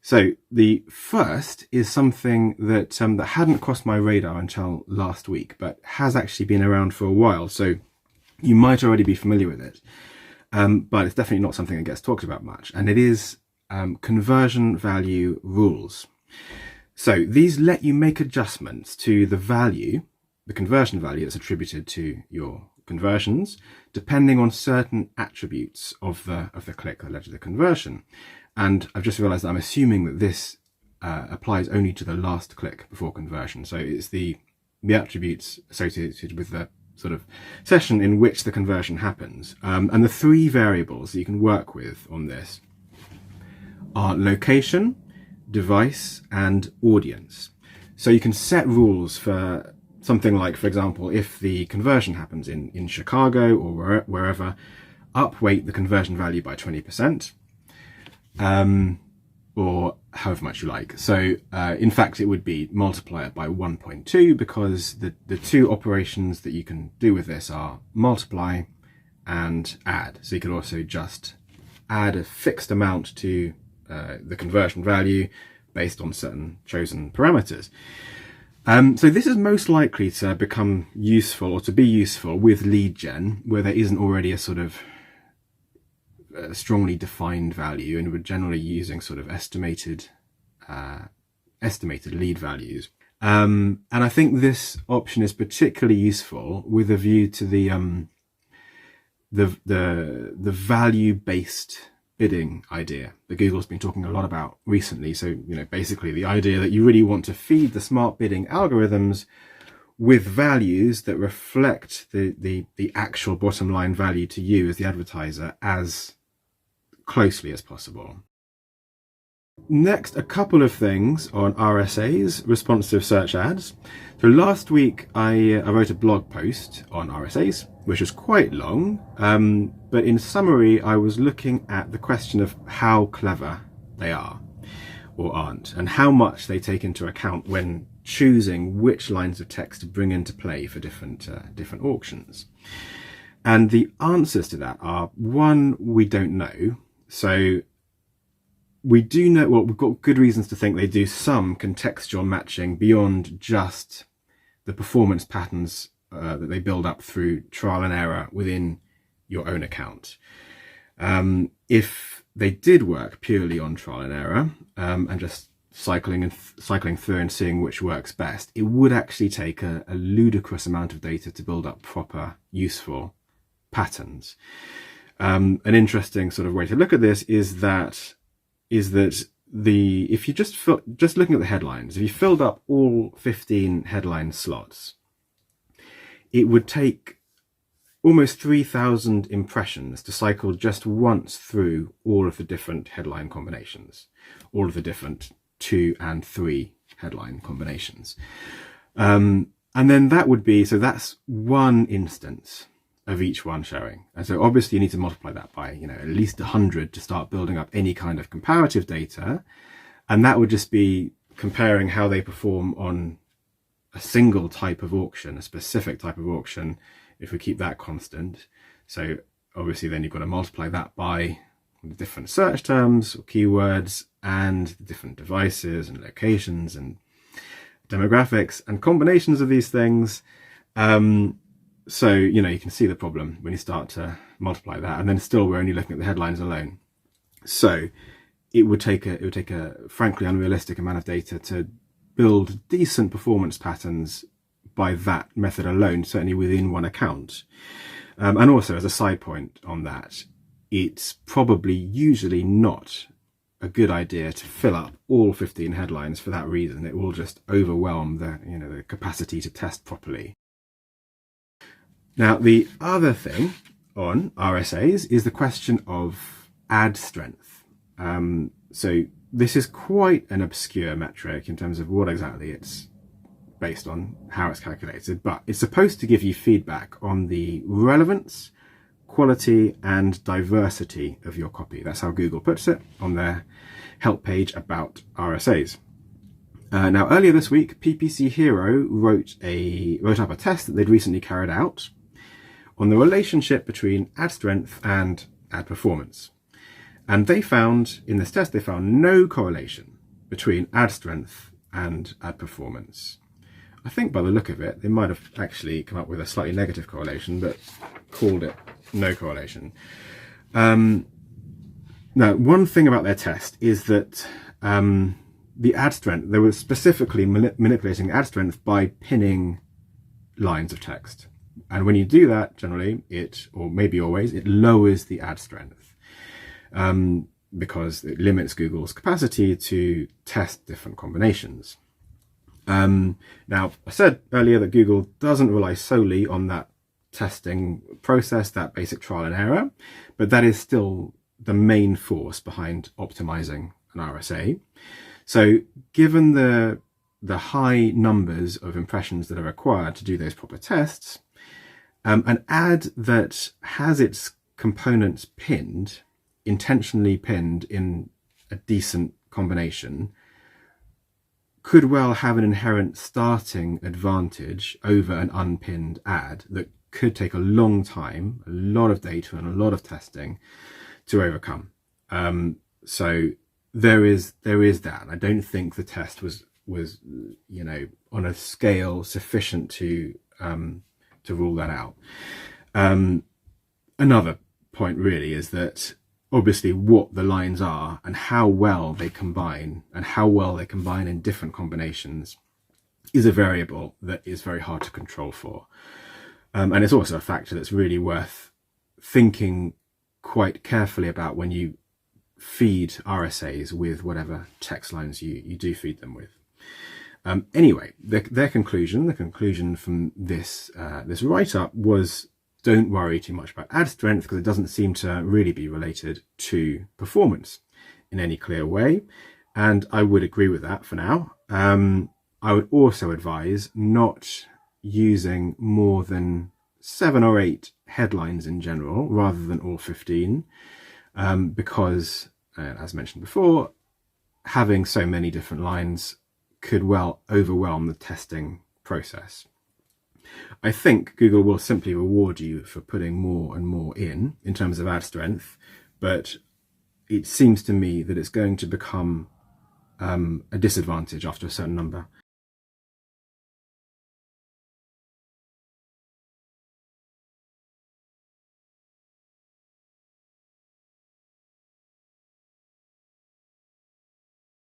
So the first is something that that hadn't crossed my radar until last week, but has actually been around for a while. So you might already be familiar with it, but it's definitely not something that gets talked about much. And it is conversion value rules. So these let you make adjustments to the value, the conversion value that's attributed to your conversions, depending on certain attributes of the click that led to the conversion. And I've just realized that I'm assuming that this applies only to the last click before conversion. So it's the attributes associated with the sort of session in which the conversion happens. And the three variables that you can work with on this are location, device, and audience. So you can set rules for something like, for example, if the conversion happens in Chicago or wherever, upweight the conversion value by 20%. Or however much you like. So in fact, it would be multiply it by 1.2 because the two operations that you can do with this are multiply and add. So you could also just add a fixed amount to the conversion value based on certain chosen parameters. So this is most likely to become useful or to be useful with lead gen where there isn't already a sort of strongly defined value, and we're generally using sort of estimated lead values. And I think this option is particularly useful with a view to the value-based bidding idea that Google's been talking a lot about recently. So, basically the idea that you really want to feed the smart bidding algorithms with values that reflect the actual bottom line value to you as the advertiser as closely as possible. Next, a couple of things on RSAs, responsive search ads. So last week I wrote a blog post on RSAs, which was quite long, but in summary I was looking at the question of how clever they are or aren't, and how much they take into account when choosing which lines of text to bring into play for different auctions. And the answers to that are, one, we don't know. So we do know, well, we've got good reasons to think they do some contextual matching beyond just the performance patterns that they build up through trial and error within your own account. If they did work purely on trial and error and just cycling through and seeing which works best, it would actually take a ludicrous amount of data to build up proper, useful patterns. An interesting sort of way to look at this is that if you just looking at the headlines, if you filled up all 15 headline slots, it would take almost 3,000 impressions to cycle just once through all of the different headline combinations, all of the different 2 and 3 headline combinations. And then that would be, so that's one instance of each one showing. And so obviously you need to multiply that by, at least 100 to start building up any kind of comparative data. And that would just be comparing how they perform on a single type of auction, a specific type of auction, if we keep that constant. So obviously then you've got to multiply that by the different search terms or keywords and the different devices and locations and demographics and combinations of these things. So, you can see the problem when you start to multiply that, and then still we're only looking at the headlines alone. So it would take a frankly unrealistic amount of data to build decent performance patterns by that method alone, certainly within one account. And also, as a side point on that, it's probably usually not a good idea to fill up all 15 headlines for that reason. It will just overwhelm the capacity to test properly. Now, the other thing on RSAs is the question of ad strength. So this is quite an obscure metric in terms of what exactly it's based on, how it's calculated, but it's supposed to give you feedback on the relevance, quality, and diversity of your copy. That's how Google puts it on their help page about RSAs. Now, earlier this week, PPC Hero wrote up a test that they'd recently carried out on the relationship between ad strength and ad performance. And in this test, they found no correlation between ad strength and ad performance. I think by the look of it, they might have actually come up with a slightly negative correlation, but called it no correlation. Now, one thing about their test is that the ad strength, they were specifically manipulating ad strength by pinning lines of text. And when you do that, generally, or maybe always, it lowers the ad strength because it limits Google's capacity to test different combinations. Now, I said earlier that Google doesn't rely solely on that testing process, that basic trial and error, but that is still the main force behind optimizing an RSA. So given the high numbers of impressions that are required to do those proper tests, an ad that has its components pinned, intentionally pinned in a decent combination, could well have an inherent starting advantage over an unpinned ad that could take a long time, a lot of data and a lot of testing to overcome. So there is that. I don't think the test was on a scale sufficient to rule that out. Another point really is that obviously what the lines are and how well they combine in different combinations is a variable that is very hard to control for. And it's also a factor that's really worth thinking quite carefully about when you feed RSAs with whatever text lines you do feed them with. Anyway, the conclusion from this write-up was, don't worry too much about ad strength because it doesn't seem to really be related to performance in any clear way. And I would agree with that for now. I would also advise not using more than 7 or 8 headlines in general, rather than all 15, because, as mentioned before, having so many different lines could well overwhelm the testing process. I think Google will simply reward you for putting more and more in terms of ad strength, but it seems to me that it's going to become a disadvantage after a certain number.